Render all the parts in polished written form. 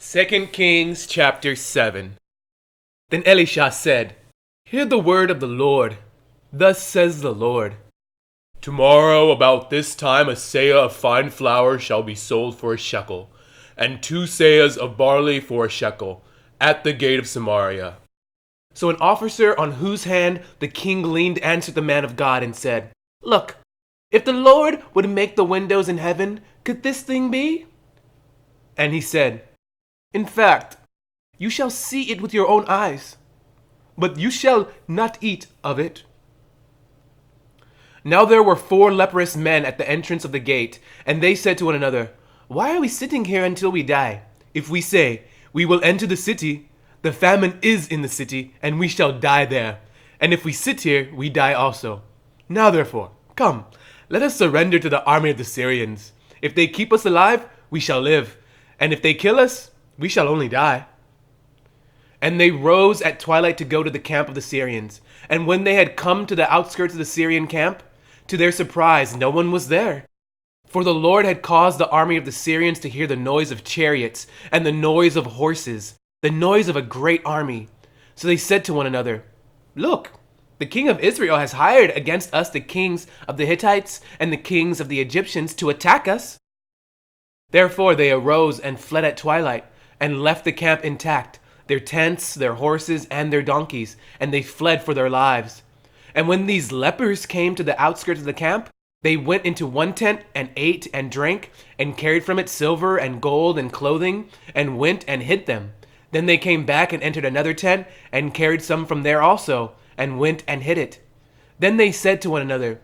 2 Kings chapter 7. Then Elisha said, Hear the word of the Lord. Thus says the Lord, Tomorrow about this time a seah of fine flour shall be sold for a shekel, and 2 seahs of barley for a shekel, at the gate of Samaria. So an officer on whose hand the king leaned answered the man of God and said, Look, if the Lord would make the windows in heaven, could this thing be? And he said, In fact, you shall see it with your own eyes, but you shall not eat of it. Now there were 4 leprous men at the entrance of the gate, and they said to one another, Why are we sitting here until we die? If we say, We will enter the city, the famine is in the city, and we shall die there. And if we sit here, we die also. Now therefore, come, let us surrender to the army of the Syrians. If they keep us alive, we shall live, and if they kill us, we shall only die. And they rose at twilight to go to the camp of the Syrians. And when they had come to the outskirts of the Syrian camp, to their surprise, no one was there. For the Lord had caused the army of the Syrians to hear the noise of chariots and the noise of horses, the noise of a great army. So they said to one another, Look, the king of Israel has hired against us the kings of the Hittites and the kings of the Egyptians to attack us. Therefore they arose and fled at twilight, and left the camp intact, their tents, their horses, and their donkeys, and they fled for their lives. And when these lepers came to the outskirts of the camp, they went into one tent and ate and drank, and carried from it silver and gold and clothing, and went and hid them. Then they came back and entered another tent, and carried some from there also, and went and hid it. Then they said to one another,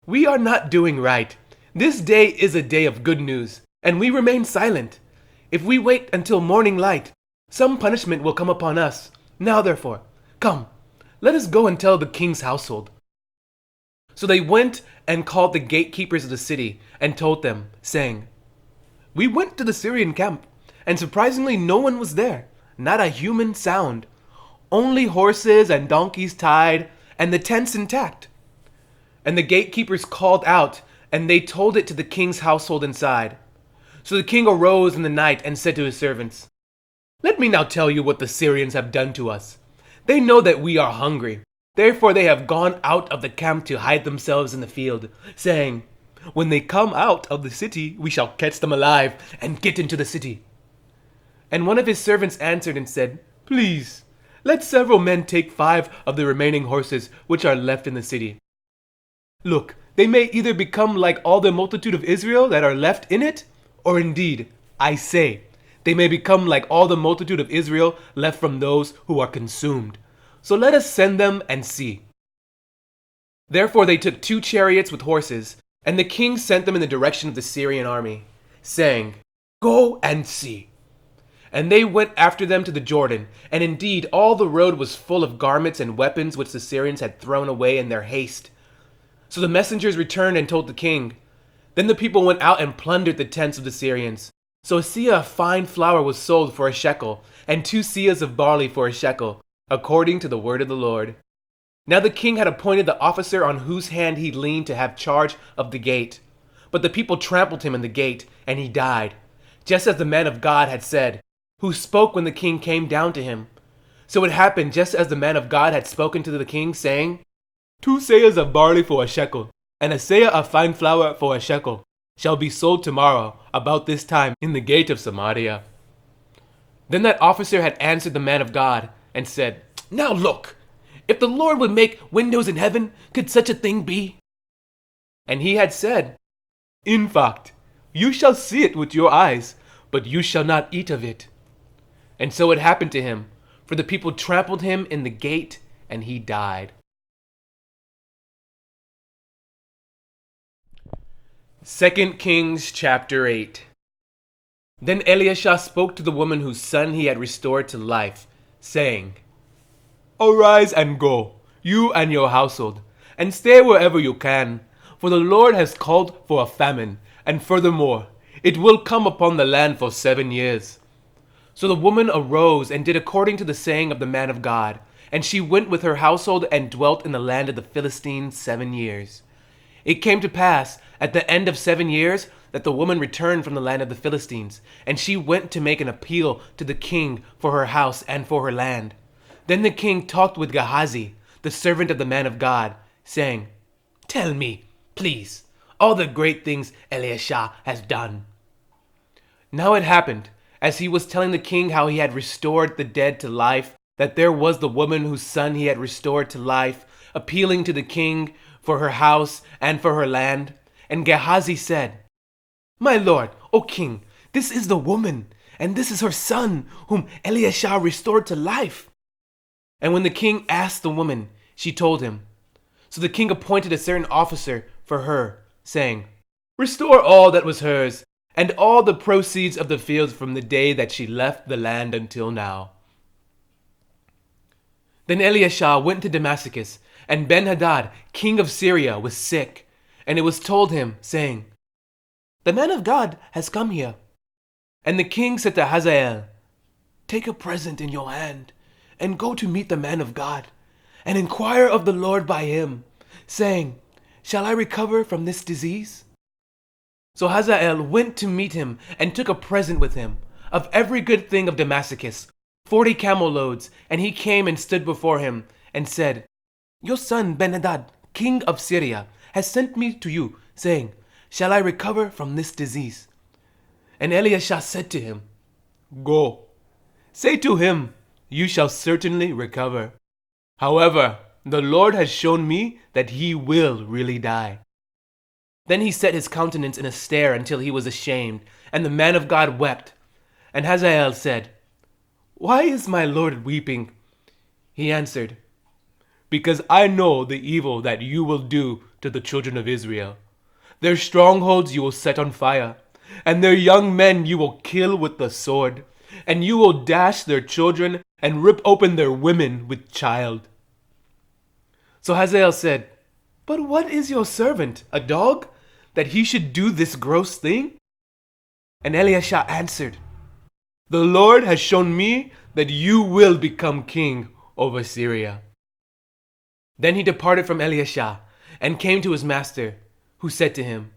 We are not doing right. This day is a day of good news, and we remain silent. If we wait until morning light, some punishment will come upon us. Now therefore, come, let us go and tell the king's household. So they went and called the gatekeepers of the city, and told them, saying, We went to the Syrian camp, and surprisingly no one was there, not a human sound, only horses and donkeys tied, and the tents intact. And the gatekeepers called out, and they told it to the king's household inside. So the king arose in the night and said to his servants, Let me now tell you what the Syrians have done to us. They know that we are hungry. Therefore they have gone out of the camp to hide themselves in the field, saying, When they come out of the city, we shall catch them alive and get into the city. And one of his servants answered and said, Please, let several men take 5 of the remaining horses which are left in the city. Look, they may either become like all the multitude of Israel that are left in it, or indeed, I say, they may become like all the multitude of Israel left from those who are consumed. So let us send them and see. Therefore they took 2 chariots with horses, and the king sent them in the direction of the Syrian army, saying, Go and see. And they went after them to the Jordan, and indeed all the road was full of garments and weapons which the Syrians had thrown away in their haste. So the messengers returned and told the king. Then the people went out and plundered the tents of the Syrians. So a seah of fine flour was sold for a shekel, and 2 seahs of barley for a shekel, according to the word of the Lord. Now the king had appointed the officer on whose hand he leaned to have charge of the gate. But the people trampled him in the gate, and he died, just as the man of God had said, who spoke when the king came down to him. So it happened just as the man of God had spoken to the king, saying, 2 seahs of barley for a shekel, and a seah of fine flour for a shekel, shall be sold tomorrow about this time in the gate of Samaria. Then that officer had answered the man of God, and said, Now look, if the Lord would make windows in heaven, could such a thing be? And he had said, In fact, you shall see it with your eyes, but you shall not eat of it. And so it happened to him, for the people trampled him in the gate, and he died. 2 Kings chapter 8. Then Elisha spoke to the woman whose son he had restored to life, saying, Arise and go, you and your household, and stay wherever you can, for the Lord has called for a famine, and furthermore, it will come upon the land for 7 years. So the woman arose and did according to the saying of the man of God, and she went with her household and dwelt in the land of the Philistines 7 years. It came to pass at the end of 7 years that the woman returned from the land of the Philistines, and she went to make an appeal to the king for her house and for her land. Then the king talked with Gehazi, the servant of the man of God, saying, "Tell me, please, all the great things Elisha has done." Now it happened, as he was telling the king how he had restored the dead to life, that there was the woman whose son he had restored to life, appealing to the king for her house and for her land. And Gehazi said, "My lord, O king, this is the woman, and this is her son, whom Elisha restored to life." And when the king asked the woman, she told him. So the king appointed a certain officer for her, saying, "Restore all that was hers, and all the proceeds of the fields from the day that she left the land until now." Then Elisha went to Damascus, and Ben-Hadad, king of Syria, was sick. And it was told him, saying, "The man of God has come here." And the king said to Hazael, "Take a present in your hand, and go to meet the man of God, and inquire of the Lord by him, saying, Shall I recover from this disease?" So Hazael went to meet him, and took a present with him, of every good thing of Damascus, 40 camel loads. And he came and stood before him, and said, "Your son Ben-Hadad, king of Syria, has sent me to you, saying, Shall I recover from this disease?" And Elisha said to him, "Go, say to him, you shall certainly recover. However, the Lord has shown me that he will really die." Then he set his countenance in a stare until he was ashamed, and the man of God wept. And Hazael said, "Why is my Lord weeping?" He answered, "Because I know the evil that you will do to the children of Israel. Their strongholds you will set on fire, and their young men you will kill with the sword, and you will dash their children and rip open their women with child." So Hazael said, "But what is your servant, a dog, that he should do this gross thing?" And Elisha answered, "The Lord has shown me that you will become king over Syria." Then he departed from Elisha, and came to his master, who said to him,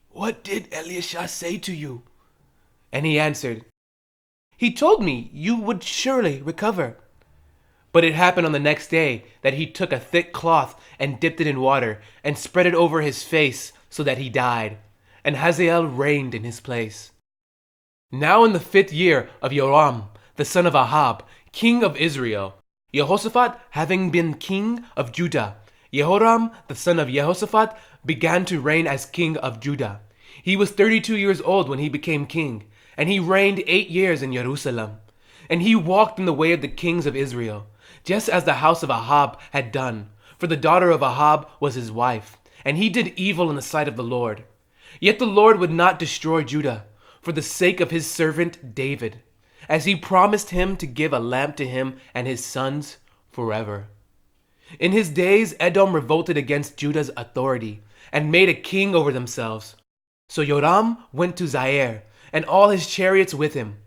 "What did Elisha say to you?" And he answered, "He told me you would surely recover." But it happened on the next day that he took a thick cloth and dipped it in water, and spread it over his face, so that he died. And Hazael reigned in his place. Now in the 5th year of Joram, the son of Ahab, king of Israel, Jehoshaphat having been king of Judah, Jehoram, the son of Jehoshaphat, began to reign as king of Judah. He was 32 years old when he became king, and he reigned 8 years in Jerusalem. And he walked in the way of the kings of Israel, just as the house of Ahab had done, for the daughter of Ahab was his wife, and he did evil in the sight of the Lord. Yet the Lord would not destroy Judah, for the sake of his servant David, as he promised him to give a lamp to him and his sons forever. In his days Edom revolted against Judah's authority, and made a king over themselves. So Joram went to Zair, and all his chariots with him.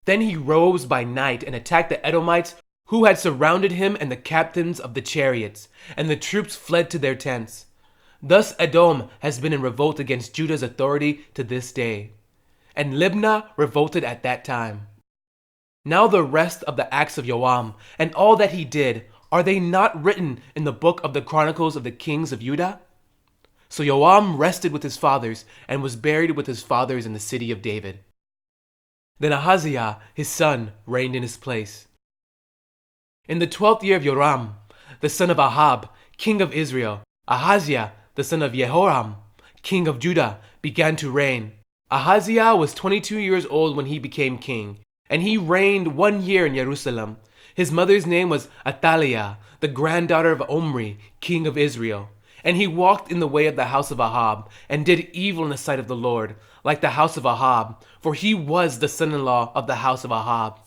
Then he rose by night and attacked the Edomites who had surrounded him and the captains of the chariots, and the troops fled to their tents. Thus Edom has been in revolt against Judah's authority to this day. And Libnah revolted at that time. Now the rest of the acts of Joram, and all that he did, are they not written in the book of the Chronicles of the kings of Judah? So Joram rested with his fathers, and was buried with his fathers in the city of David. Then Ahaziah, his son, reigned in his place. In the 12th year of Joram, the son of Ahab, king of Israel, Ahaziah, the son of Jehoram, king of Judah, began to reign. Ahaziah was 22 years old when he became king, and he reigned 1 year in Jerusalem. His mother's name was Athaliah, the granddaughter of Omri, king of Israel. And he walked in the way of the house of Ahab, and did evil in the sight of the Lord, like the house of Ahab, for he was the son-in-law of the house of Ahab.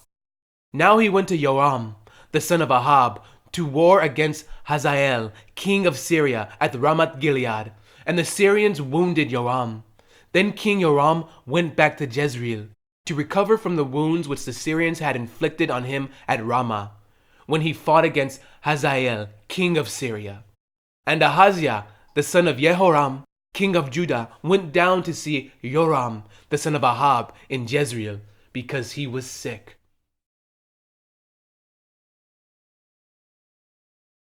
Now he went to Joram, the son of Ahab, to war against Hazael, king of Syria, at Ramoth Gilead, and the Syrians wounded Joram. Then King Joram went back to Jezreel, to recover from the wounds which the Syrians had inflicted on him at Ramah, when he fought against Hazael, king of Syria. And Ahaziah, the son of Jehoram, king of Judah, went down to see Joram, the son of Ahab, in Jezreel, because he was sick.